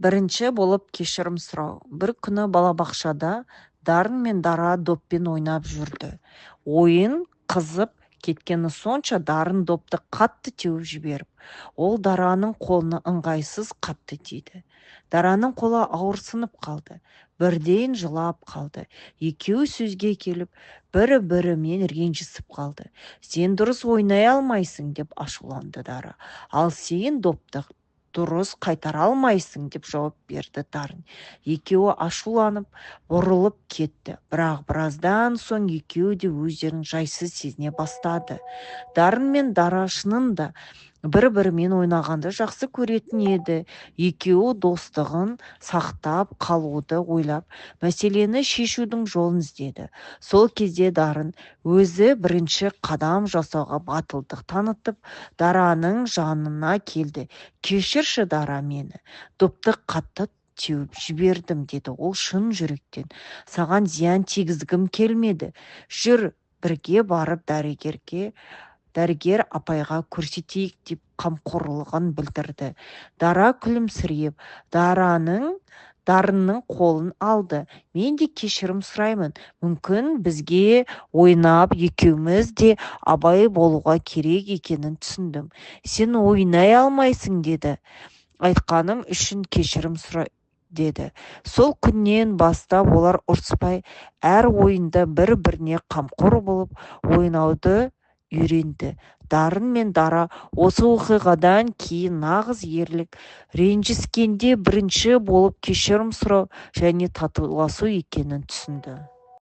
Бірінші болып кешірім сұрау. Бір күні балабақшада Дарын мен Дара доппен ойнап жүрді. Ойын қызып кеткені сонша Дарын допты қатты теуіп жіберіп, ол Дараның қолына ыңғайсыз қатты тиді. Дараның қолы ауырсынып қалды. Бірден жылап қалды. Екеуі сөзге келіп, бірі-бірімен ренжісіп қалды. Сен дұрыс ойнай алмайсың деп ашуланды Дара. Ал сен допты дұрыс қайтара алмайсың деп жауап берді Дарын. Екеуі ашуланып, бұрылып кетті. Бірақ біраздан соң екеуі де өздерін жайсыз сезіне бастады. Дарын мен Дара шынында бір-бірімен ойнағанды жақсы көретін еді. Екеуі достығын сақтап қалуды ойлап, мәселені шешудің жолын іздеді. Сол кезде Дарын өзі бірінші қадам жасауға батылдық танытып, Дараның жанына келді. Кешірші, Дара, мені допты қатты теуіп жібердім, деді ол шын жүректен. Саған зиян тигізгім келмеді. Жүр, бірге барып дәрігер апайға көрсетейік деп қамқорлығын білдірді. Дара күлімсіреп, Дарынның қолын алды. Мен де кешірім сұраймын. Мүмкін бізге ойнап екеуміз де абай болуға керек екенін түсіндім. Сен ойнай алмайсың, деді. Айтқаным үшін кешірім сұра, деді. Сол күннен бастап олар ұрыспай, әр ойында бір-біріне қамқор болып ойнауды үйренді. Дарын мен Дара осы оқиғадан кейін нағыз ерлік, ренжіскенде бірінші болып кешірім сұрау және татуласу екенін түсінді.